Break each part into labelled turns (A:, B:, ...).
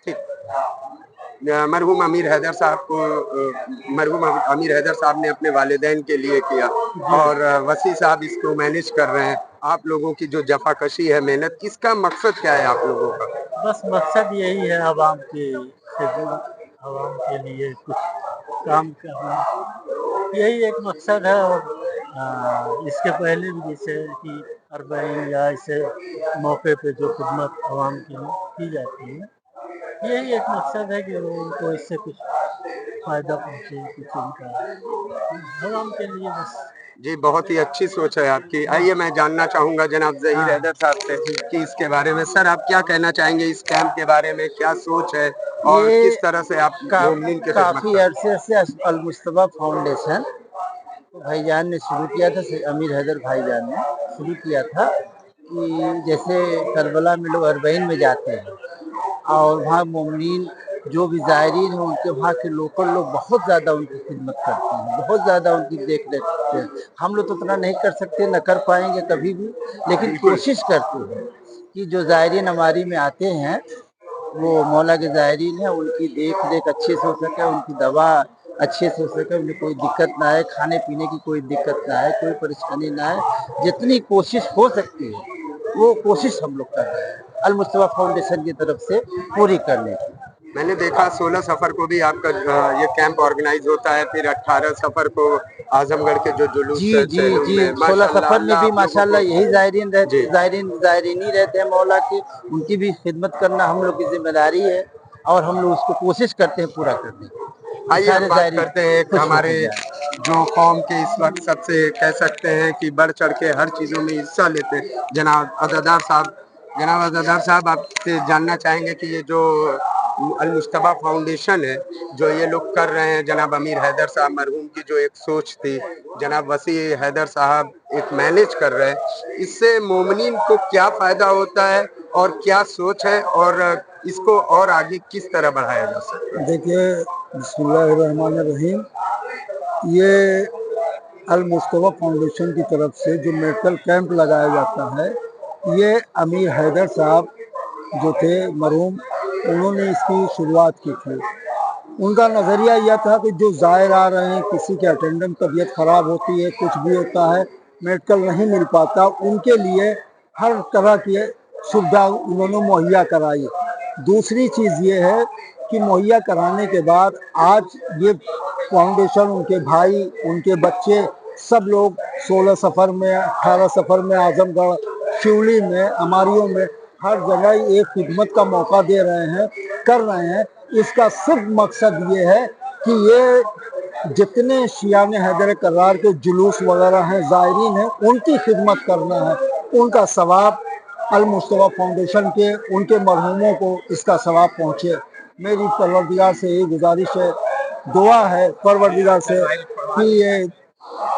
A: ठीक। मरहूम अमीर हैदर साहब को मरहूम अमीर हैदर साहब ने अपने वालिदैन के लिए किया और वसी साहब इसको मैनेज कर रहे हैं। आप लोगों की जो जफाकशी है, मेहनत, इसका मकसद क्या है आप लोगों का?
B: बस मकसद यही है आवाम की खिदमत, आवाम के लिए कुछ काम करना, यही एक मकसद है। और इसके पहले भी जैसे कि अरबईन या ऐसे मौके पे जो खिदमत आवाम की की जाती है, यही एक मकसद है कि उनको इससे कुछ फ़ायदा पहुँचे, कुछ उनका आवाम के लिए बस।
A: जी, बहुत ही अच्छी सोच है आपकी। आइए मैं जानना चाहूँगा जनाब ज़हीर हैदर साहब से कि इसके बारे में सर आप क्या कहना चाहेंगे, इस कैंप के बारे में क्या सोच है और
B: ये
A: किस तरह से आप मोमिन की खिदमत
B: काफ़ी अरसे से अल मुस्तफ़ा फाउंडेशन भाईजान ने शुरू किया था, अमीर हैदर भाईजान ने शुरू किया था कि जैसे करबला में लोग अरबईन में जाते हैं और वहाँ मोमिनीन जो भी ज़ायरीन हैं उनके वहाँ के लोकल लोग बहुत ज़्यादा उनकी खिदमत करते हैं, बहुत ज़्यादा उनकी देख रेख करते हैं। हम लोग तो उतना नहीं कर सकते, न कर पाएंगे कभी भी, लेकिन कोशिश करते हैं कि जो ज़ायरीन हमारी में आते हैं वो मौला के ज़ायरीन हैं, उनकी देख रेख अच्छे से हो सके, उनकी दवा अच्छे से हो सके, उन्हें कोई दिक्कत ना आए, खाने पीने की कोई दिक्कत ना आए, कोई परेशानी ना आए। जितनी कोशिश हो सकती है वो कोशिश हम लोग कर रहे हैं अल मुस्तफ़ा फाउंडेशन की तरफ से पूरी करने की।
A: मैंने देखा 16 सफर को भी आपका ये कैंप ऑर्गेनाइज होता है, फिर 18 सफर को आजमगढ़ के जो जुलूस
B: जी
A: है
B: जी
A: चेहलों
B: जी,
A: में
B: 16
A: माशाल्लाह
B: सफर में
A: अल्लाह
B: भी
A: आप लोगों
B: माशाल्लाह
A: को
B: यही ज़ायरीन रहते,
A: जी।
B: ज़ायरीन ही रहते हैं मौला की, उनकी भी खिदमत करना हम लोग की जिम्मेदारी है और हम लोग उसको कोशिश करते हैं पूरा करने की।
A: आइए हम
B: सारे
A: बात
B: ज़ायरीन
A: करते हैं एक
B: खुश
A: हमारे
B: होकर जाए।
A: जो कौम के इस वक्त सबसे कह सकते हैं कि बढ़ चढ़ के हर चीज़ों में हिस्सा लेते हैं, जनाब अज़ादार साहब आपसे जानना चाहेंगे कि ये जो अल मुस्तफ़ा फाउंडेशन है जो ये लोग कर रहे हैं, जनाब अमीर हैदर साहब मरहूम की जो एक सोच थी, जनाब वसी हैदर साहब एक मैनेज कर रहे हैं, इससे मोमिनीन को क्या फ़ायदा होता है और क्या सोच है और इसको और आगे किस तरह बढ़ाया जा सकता है?
B: देखिए, बिस्मिल्लाहिर्रहमानिर्रहीम, ये अल मुस्तफ़ा फाउंडेशन की तरफ से जो मेडिकल कैंप लगाया जाता है, ये अमीर हैदर साहब जो थे मरहूम, उन्होंने इसकी शुरुआत की थी। उनका नज़रिया यह था कि जो ज़ायर आ रहे हैं, किसी के अटेंडेंट तबीयत ख़राब होती है, कुछ भी होता है, मेडिकल नहीं मिल पाता, उनके लिए हर तरह की सुविधा उन्होंने मुहैया कराई। दूसरी चीज़ ये है कि मुहैया कराने के बाद आज ये फाउंडेशन, उनके भाई, उनके बच्चे, सब लोग 16 सफ़र में, 18 सफ़र में, आजमगढ़, शिवली में, अमारियों में, हर जगह एक खिदमत का मौका दे रहे हैं, कर रहे हैं। इसका सिर्फ मकसद ये है कि ये जितने शियाने हैदर करार के जुलूस वगैरह हैं, ज़ायरीन हैं, उनकी खिदमत करना है, उनका सवाब अल मुस्तफ़ा फाउंडेशन के उनके मरहूमों को इसका सवाब पहुँचे। मेरी परवरदिगार से यही गुजारिश है, दुआ है परवरदिगार से कि ये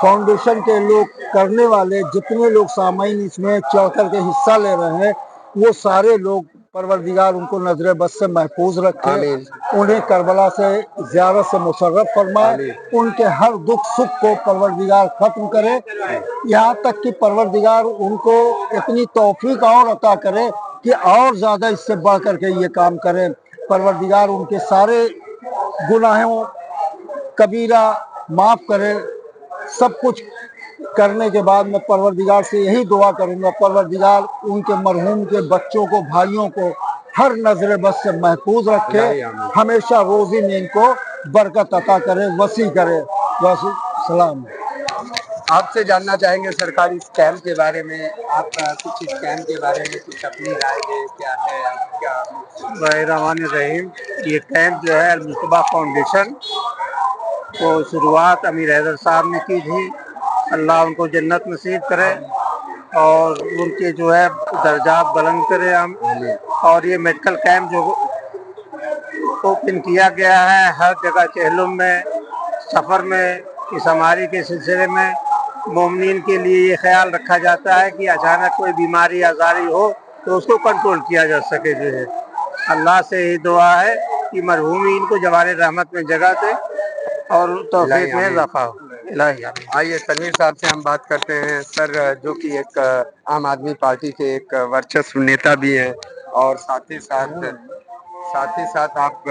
B: फाउंडेशन के लोग, करने वाले जितने लोग सामाइन इसमें चढ़ कर के हिस्सा ले रहे हैं, वो सारे लोग परवरदिगार उनको नजर बद से महफूज रखे, उन्हें करबला से ज़ियारत से मुशर्रफ फरमाए, उनके हर दुख सुख को परवरदिगार खत्म करे, यहाँ तक कि परवरदिगार उनको इतनी तौफीक और अता करे कि और ज़्यादा इससे बढ़ करके ये काम करें। परवरदिगार उनके सारे गुनाहों कबीरा माफ़ करे। सब कुछ करने के बाद मैं परवरदिगार से यही दुआ करूंगा, परवरदिगार उनके मरहूम के बच्चों को, भाइयों को हर नजर बस से महफूज रखे, हमेशा रोजी में इनको बरकत अता करे, वसी करे। वसी सलाम।
A: आपसे जानना चाहेंगे सरकार इस कैंप के बारे में, आप कुछ इस कैंप के बारे में कुछ अपनी राय दें, क्या है क्या?
B: रहीम, ये कैंप जो है अल मुस्तफ़ा फाउंडेशन को शुरुआत अमीर हैदर साहब ने की थी। अल्लाह उनको जन्नत नसीब करे और उनके जो है दर्जात बुलंद करे हम। और ये मेडिकल कैंप जो ओपन किया गया है हर जगह, चेहलुम में, सफ़र में, इस हमारी के सिलसिले में मोमिनीन के लिए ये ख्याल रखा जाता है कि अचानक कोई बीमारी आज़ारी हो तो उसको कंट्रोल किया जा सके। जो है अल्लाह से ही दुआ है कि मरहूमीन को जवान रहमत में जगह दे और तौफीक में इजाफा हो।
A: आइए तनवीर साहब से हम बात करते हैं सर, जो कि एक आम आदमी पार्टी के एक वर्चस्व नेता भी हैं और साथ ही साथ साथ ही साथ आप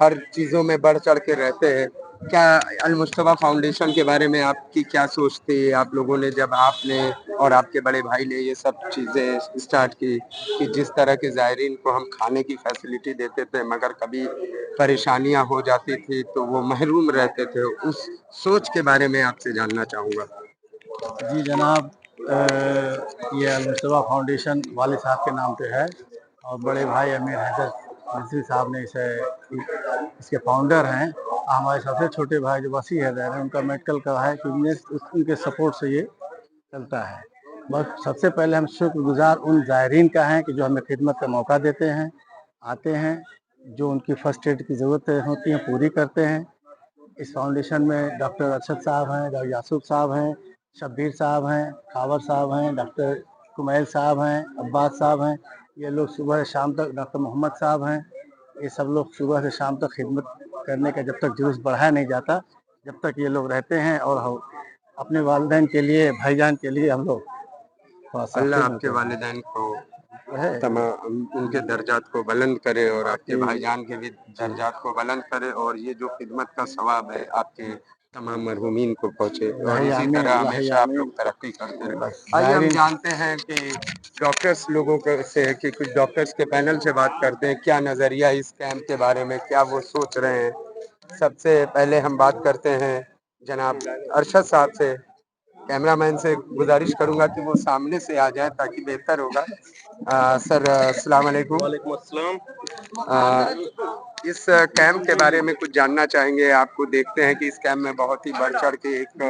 A: हर चीज़ों में बढ़ चढ़ के रहते हैं। क्या अल मुस्तफा फाउंडेशन के बारे में आपकी क्या सोच थी? आप लोगों ने जब आपने और आपके बड़े भाई ने ये सब चीज़ें स्टार्ट की कि जिस तरह के ज़ायरीन को हम खाने की फैसिलिटी देते थे मगर कभी परेशानियाँ हो जाती थी तो वो महरूम रहते थे, उस सोच के बारे में आपसे जानना चाहूँगा।
C: जी जनाब, ये अल मुस्तफा फाउंडेशन वाले साहब के नाम पे है और बड़े भाई अमीर हैदर मिस्त्री साहब ने इसके फाउंडर हैं। हमारे सबसे छोटे भाई जो वसी हैदर हैं, उनका मेडिकल का है बिजनेस, उनके सपोर्ट से ये चलता है। बस सबसे पहले हम शुक्रगुजार उन ज़ायरीन का हैं कि जो हमें खिदमत का मौका देते हैं, आते हैं, जो उनकी फ़र्स्ट एड की ज़रूरतें होती हैं पूरी करते हैं। इस फाउंडेशन में डॉक्टर अरशद साहब हैं, डॉक्टर यासूब साहब हैं, शब्बीर साहब हैं, खावर साहब हैं, डॉक्टर कुमैल साहब हैं, अब्बास साहब हैं। ये लोग सुबह से शाम तक, डॉक्टर मोहम्मद साहब हैं, ये सब लोग सुबह से शाम तक खिदमत करने का जब तक जुलूस बढ़ाया नहीं जाता, जब तक ये लोग रहते हैं। और अपने वालिदैन के लिए, भाईजान के लिए हम लोग
A: अल्लाह आपके वालिदैन को तमाम उनके दर्जात को बुलंद करे और आपके भाईजान के भी दर्जात को बुलंद करे और ये जो खिदमत का सवाब है आपके तमाम मरहूमीन को पहुँचे और इसी तरह हमेशा आप लोग तरक्की करते रहें। आइए हम जानते हैं कि डॉक्टर्स लोगों के से कि कुछ डॉक्टर्स के पैनल से बात करते हैं, क्या नज़रिया इस कैंप के बारे में, क्या वो सोच रहे हैं। सबसे पहले हम बात करते हैं जनाब अरशद साहब से। कैमरामैन से गुजारिश करूंगा कि वो सामने से आ जाए ताकि बेहतर होगा। सर अस्सलाम वालेकुम।
D: वालेकुम अस्सलाम।
A: इस कैंप के बारे में कुछ जानना चाहेंगे। आपको देखते हैं कि इस कैंप में बहुत ही बढ़ चढ़ के एक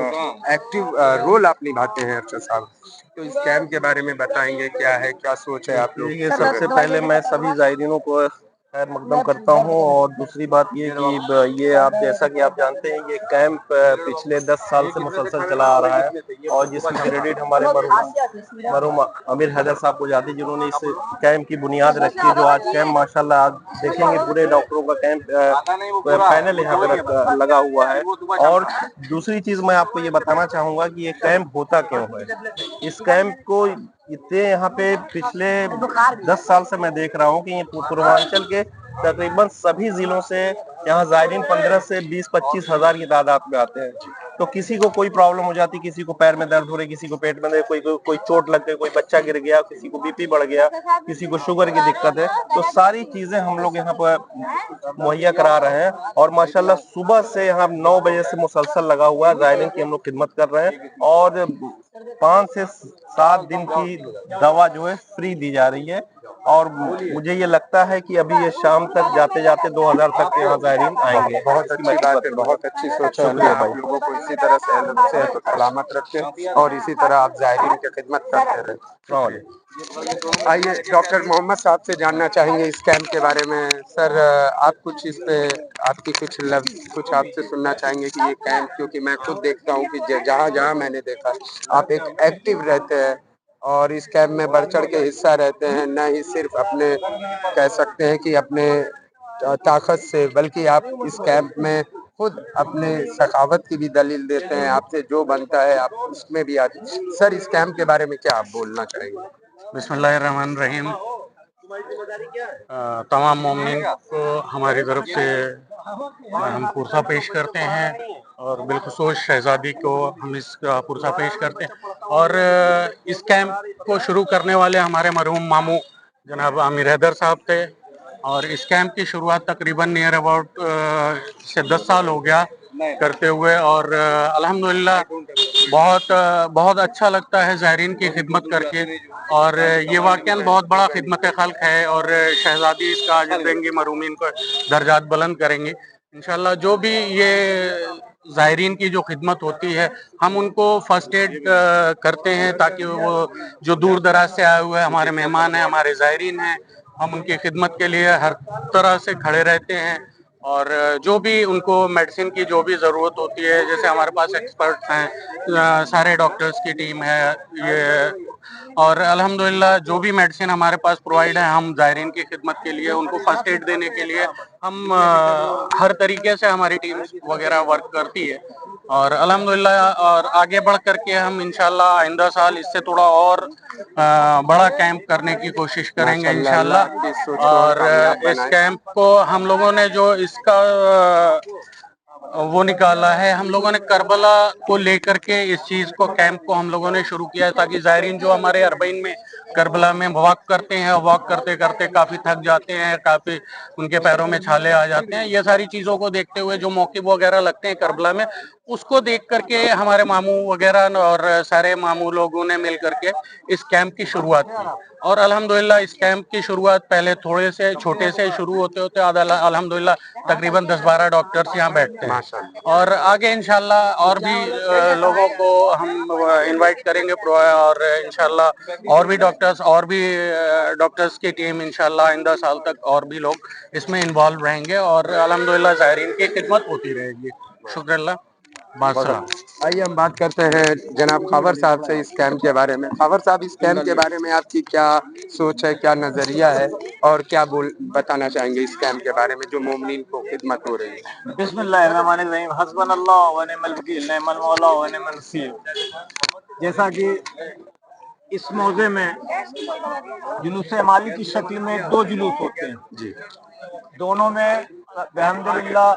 A: एक्टिव रोल आप निभाते हैं अरशद साहब, तो इस कैंप के बारे में बताएंगे, क्या है, क्या सोच है आप लोग?
D: ये सबसे पहले मैं सभी ज़ायरीनों को खैर मकदम करता हूँ और दूसरी बात ये कि ये आप जैसा कि आप जानते हैं ये कैंप पिछले 10 साल से मुसलसल चला आ रहा है और जिसकी क्रेडिट हमारे मरहूम अमीर हैदर साहब को जाती है, जिन्होंने इस कैंप की बुनियाद रखी है। जो आज कैंप माशाल्लाह आज देखेंगे पूरे डॉक्टरों का कैंप पैनल यहाँ पे लगा हुआ है। और दूसरी चीज मैं आपको ये बताना चाहूंगा कि ये कैंप होता क्यों है। इस कैंप को इतने यहाँ पे पिछले 10 साल से मैं देख रहा हूँ कि ये पूर्वांचल के तकरीबन सभी जिलों से यहाँ ज़ायरीन 15 से 20-25 हजार की तादाद में आते हैं। तो किसी को कोई प्रॉब्लम हो जाती, किसी को पैर में दर्द हो रही, किसी को पेट में दर्द, कोई चोट लग गई, कोई बच्चा गिर गया, किसी को बीपी बढ़ गया, किसी को शुगर की दिक्कत है, तो सारी चीजें हम लोग यहाँ पर मुहैया करा रहे हैं। और माशाल्लाह सुबह से यहाँ 9 बजे से मुसलसल लगा हुआ है, ज़ायरीन की हम लोग खिदमत कर रहे हैं और 5 से 7 दिन की दवा जो है फ्री दी जा रही है। और मुझे ये लगता है कि अभी ये शाम तक जाते जाते 2000 तक यहाँ ज़ायरीन आएंगे।
A: बहुत अच्छी बात है, बहुत अच्छी सोच है। अल्लाह आप लोगों को इसी तरह से सलामत रखे और इसी तरह आप ज़ायरीन की खिदमत करते रहे। आइए डॉक्टर मोहम्मद साहब से जानना चाहेंगे इस कैंप के बारे में। सर आप कुछ इस पे आपकी कुछ आपसे सुनना चाहेंगे कि ये कैंप, क्योंकि मैं खुद देखता हूँ कि जहाँ जहाँ मैंने देखा आप एक एक्टिव रहते हैं और इस कैंप में बढ़ चढ़ के हिस्सा रहते हैं, न ही सिर्फ अपने कह सकते हैं कि अपने ताकत से, बल्कि आप इस कैंप में खुद अपने सखावत की भी दलील देते हैं। आपसे जो बनता है आप उसमें भी आते। सर इस कैंप के बारे में क्या आप बोलना चाहेंगे?
E: बिस्मिल्लाहिर्रहमानिर्रहीम। तमाम मोमिन को हमारी तरफ से हम पुरसा पेश करते हैं और बिलखुसूस शहजादी को हम इसका पुरसा पेश करते हैं। और इस कैंप को शुरू करने वाले हमारे मरहूम मामू जनाब आमिर हैदर साहब थे और इस कैंप की शुरुआत तकरीबन नियर अबाउट से 10 साल हो गया करते हुए। और अल्हम्दुलिल्लाह बहुत अच्छा लगता है ज़ायरीन की खिदमत करके और ये वाक़यान बहुत बड़ा खिदमत खल्क है और शहजादी इसका अजर देंगे, मरहूमीन को दर्जात बुलंद करेंगे इंशाल्लाह। जो भी ये ज़ायरीन की जो खिदमत होती है हम उनको फर्स्ट एड करते हैं ताकि वो जो दूर दराज से आए हुए हमारे मेहमान हैं, हमारे ज़ायरीन हैं, हम उनकी खिदमत के लिए हर तरह से खड़े रहते हैं। और जो भी उनको मेडिसिन की जो भी ज़रूरत होती है, जैसे हमारे पास एक्सपर्ट हैं, सारे डॉक्टर्स की टीम है ये, और अल्हम्दुलिल्लाह जो भी मेडिसिन हमारे पास प्रोवाइड है हम ज़ायरीन की खिदमत के लिए उनको फर्स्ट एड देने के लिए हम हर तरीके से हमारी टीम वगैरह वर्क करती है। اور الحمدللہ اور آگے بڑھ کر کے ہم انشاءاللہ آئندہ سال اس سے تھوڑا اور بڑا کیمپ کرنے کی کوشش کریں گے انشاءاللہ. اور اس کیمپ کو ہم لوگوں نے جو اس کا وہ نکالا ہے، ہم لوگوں نے کربلا کو لے کر کے اس چیز کو کیمپ کو ہم لوگوں نے شروع کیا ہے تاکہ زائرین جو ہمارے اربعین میں کربلا میں واک کرتے ہیں، واک کرتے کرتے کافی تھک جاتے ہیں، کافی ان کے پیروں میں چھالے آ جاتے ہیں، یہ ساری چیزوں کو دیکھتے ہوئے جو موقف وغیرہ لگتے ہیں کربلا میں، اس کو دیکھ کر کے ہمارے ماموں وغیرہ اور سارے ماموں لوگوں نے مل کر کے اس کیمپ کی شروعات کی. اور الحمدللہ اس کیمپ کی شروعات پہلے تھوڑے سے چھوٹے سے شروع ہوتے ہوتے الحمدللہ تقریباً 10-12 ڈاکٹرز یہاں بیٹھتے ہیں. اور آگے انشاءاللہ اور بھی لوگوں کو ہم انوائٹ کریں گے اور انشاءاللہ اور بھی ڈاکٹرز کی ٹیم انشاءاللہ آئندہ سال تک اور بھی لوگ اس میں انوالو رہیں گے اور الحمدللہ زائرین کی خدمت ہوتی رہے گی. شکر اللہ. بادشاہ.
A: آئیے ہم بات کرتے ہیں جناب خاور صاحب سے اس کیمپ کے بارے میں. خاور صاحب اس کیمپ کے بارے میں آپ کی کیا سوچ ہے، کیا نظریہ ہے اور کیا بتانا چاہیں گے اس کیمپ کے بارے میں جو مومنین کو خدمت ہو رہی ہے؟
F: بسم اللہ الرحمن الرحیم. حسبنا اللہ و نعم الوکیل، نعم المولا و نعم النصیر. جیسا کہ اس موضوع میں جلوس مالی کی شکل میں 2 جلوس ہوتے ہیں
A: جی.
F: دونوں میں الحمدللہ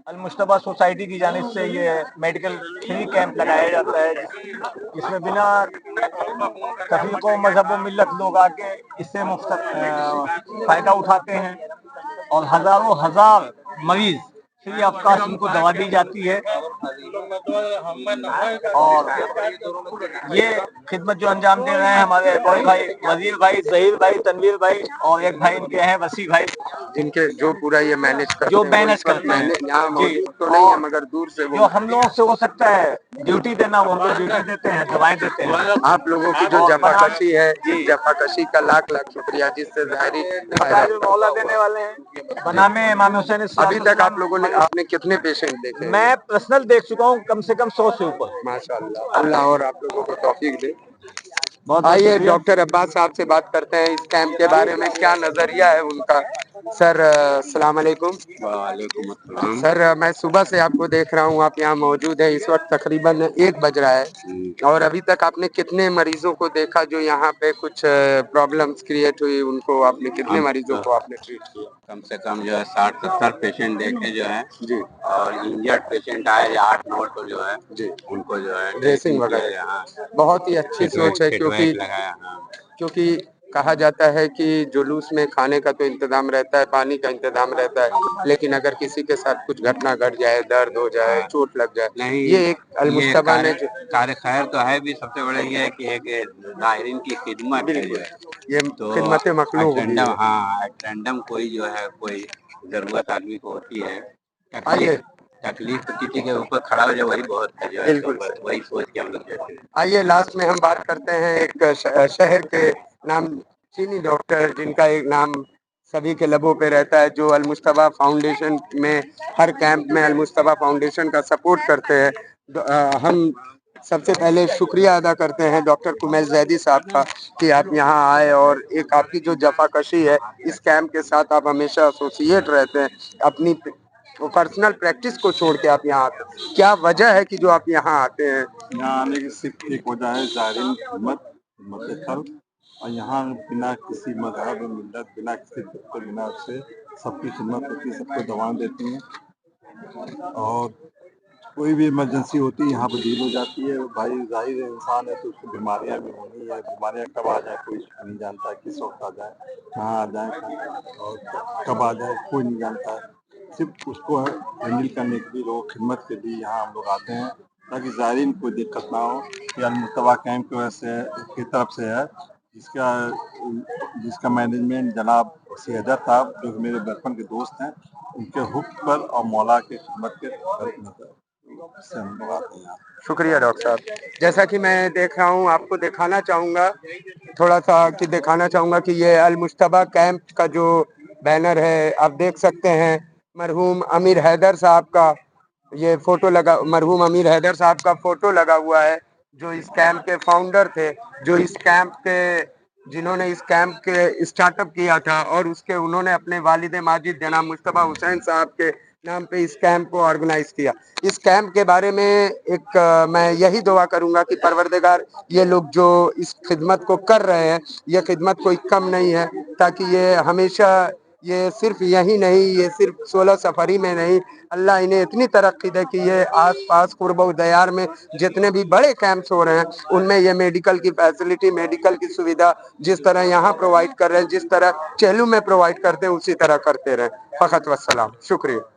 F: المشتبہ سوسائٹی کی جانب سے یہ میڈیکل فری کیمپ لگایا جاتا ہے جس میں بنا تفریق و مذہب و ملت لوگ آ کے اس سے فائدہ اٹھاتے ہیں اور ہزاروں ہزار مریض فری آف کاسٹ ان کو دوا دی جاتی ہے. اور یہ خدمت جو انجام دے رہے ہیں ہمارے بڑے بھائی وزیر بھائی، ظہیر بھائی، تنویر بھائی اور ایک بھائی ان کے ہیں وسیع بھائی،
A: جن کے جو پورا یہ مینج کرتے
F: جو
A: ہیں،
F: مینج کرتے ہیں.
A: یہاں
F: جی،
A: موجود تو نہیں ہے مگر دور سے
F: جو ہم لوگوں سے ہو سکتا ہے ڈیوٹی دینا وہ ہم لوگ ڈیوٹی دیتے ہیں، دوائیں دیتے ہیں.
A: آپ لوگوں کی جو
F: اور
A: جفاکشی ہے
F: جی،
A: اس جفاکشی کا لاکھ لاکھ شکریہ جس سے ظاہری
F: نتائج مولا دینے والے ہیں. بنام امام حسین
A: ابھی تک آپ لوگوں نے آپ نے کتنے پیشنٹ دیکھے ہیں؟
F: میں پرسنل دیکھ چکا ہوں کم سے کم 100 سے اوپر.
A: ماشاء اللہ، اللہ اور آپ لوگوں کو توفیق دے.
F: بہت بہت
A: آئیے
F: شکریہ.
A: ڈاکٹر عباس صاحب سے بات کرتے ہیں اس کیمپ کے بارے میں کیا نظریہ ہے ان کا. سر السلام علیکم.
G: وعلیکم السلام.
A: سر میں صبح سے آپ کو دیکھ رہا ہوں، آپ یہاں موجود ہیں. اس وقت تقریباً 1 بج رہا ہے اور ابھی تک آپ نے کتنے مریضوں کو دیکھا جو یہاں پہ کچھ پرابلمز کریٹ ہوئی، ان کو آپ نے کتنے مریضوں کو آپ نے ٹریٹ کیا؟
G: کم سے کم جو ہے 60-70 پیشنٹ دیکھے جو ہے
A: جی.
G: اور انجرڈ پیشنٹ آئے 8-9 تو جو ہے
A: جی.
G: ان کو جو ہے
A: ڈریسنگ
G: کیا
A: وغیرہ
G: گیا. ہاں،
A: بہت ہی اچھی سوچ ہے
G: کٹ لگایا. ہاں،
A: کیونکہ کہا جاتا ہے کہ جلوس میں کھانے کا تو انتظام رہتا ہے، پانی کا انتظام رہتا ہے، لیکن اگر کسی کے ساتھ کچھ گھٹنا گھٹ جائے، درد ہو جائے، چوٹ لگ جائے،
G: نہیں
A: یہ ایک
G: یہ
A: المجتبیٰ نے
G: کار خیر تو ہے بھی. سب سے بڑا یہ ہے کہ ایک ظاہرین کی خدمت ہے جو ہے
A: یہ
G: تو
A: خدمت مخلوق بھی ہے.
G: ایٹ رینڈم کوئی جو ہے کوئی ضرورت آدمی کو ہوتی ہے،
A: آئیے
G: تکلیف کسی کے اوپر کھڑا ہو جائے وہی بہت ہے جو ہے.
A: بالکل
G: تو وہی سوچ کے ہم لوگ کہتے ہیں.
A: آئیے لاسٹ میں ہم بات کرتے ہیں ایک شہر کے نام چینی ڈاکٹر جن کا ایک نام سبھی کے لبوں پہ رہتا ہے، جو المجتبیٰ فاؤنڈیشن میں ہر کیمپ میں المجتبیٰ فاؤنڈیشن کا سپورٹ کرتے ہیں. ہم سب سے پہلے شکریہ ادا کرتے ہیں ڈاکٹر کمیل زیدی صاحب کا کہ آپ یہاں آئے اور ایک آپ کی جو جفاکشی ہے اس کیمپ کے ساتھ آپ ہمیشہ ایسوسیٹ رہتے ہیں. اپنی پرسنل پریکٹس کو چھوڑ کے آپ یہاں آتے ہیں، کیا وجہ ہے کہ جو آپ یہاں آتے ہیں؟
H: یہاں آنے کی صرف ایک وجہ ہے زائرین خدمت خلق. اور یہاں بنا کسی مذہب ملت، بنا کسی طبقے، بنا سے سب کی خدمت ہوتی ہے، سب کو دوائیں دیتی ہیں اور کوئی بھی ایمرجنسی ہوتی ہے یہاں پہ ڈیل ہو جاتی ہے. بھائی ظاہر انسان ہے تو اس کو بیماریاں بھی ہونی ہے، بیماریاں کب آ جائیں کوئی نہیں جانتا ہے، کس وقت آ جائیں، کہاں آ جائیں اور کب آ جائے کوئی نہیں جانتا ہے. صرف اس کو ہینڈل کرنے کے لیے لوگ خدمت کے لیے یہاں ہم لوگ آتے ہیں تاکہ زائرین کو دقت نہ ہو. یہ المجتبیٰ کیمپ کی وجہ سے کی طرف سے ہے جس کا مینجمنٹ جناب وسیع حیدر صاحب جو میرے بچپن کے دوست ہیں ان کے حکم پر اور مولا کے خدمت کے سے ہم لوگ آتے ہیں.
A: شکریہ ڈاکٹر صاحب. جیسا کہ میں دیکھ رہا ہوں، آپ کو دکھانا چاہوں گا تھوڑا سا دکھانا چاہوں گا کہ یہ المجتبیٰ کیمپ کا جو بینر ہے آپ دیکھ سکتے ہیں. مرحوم امیر حیدر صاحب کا یہ فوٹو لگا، مرحوم امیر حیدر صاحب کا فوٹو لگا ہوا ہے جو اس کیمپ کے فاؤنڈر تھے، جو اس کیمپ کے جنہوں نے اس کیمپ کے اسٹارٹ اپ کیا تھا اور اس کے انہوں نے اپنے والد ماجد جناب مجتبیٰ حسین صاحب کے नाम पे इस कैंप को ऑर्गेनाइज किया। इस कैंप के बारे में मैं यही दुआ करूंगा कि परवरदिगार ये लोग जो इस खिदमत को कर रहे हैं, ये खिदमत कोई कम नहीं है, ताकि ये हमेशा, ये सिर्फ यही नहीं, ये सिर्फ 16 सफरी में नहीं, अल्लाह इन्हें इतनी तरक्की दे कि ये आस पास कुर्बो दयार में जितने भी बड़े कैंप्स हो रहे हैं उनमें ये मेडिकल की फैसिलिटी, मेडिकल की सुविधा जिस तरह यहाँ प्रोवाइड कर रहे हैं, जिस तरह चेलू में प्रोवाइड करते हैं, उसी तरह करते रहे। फ़कत वस्सलाम, शुक्रिया।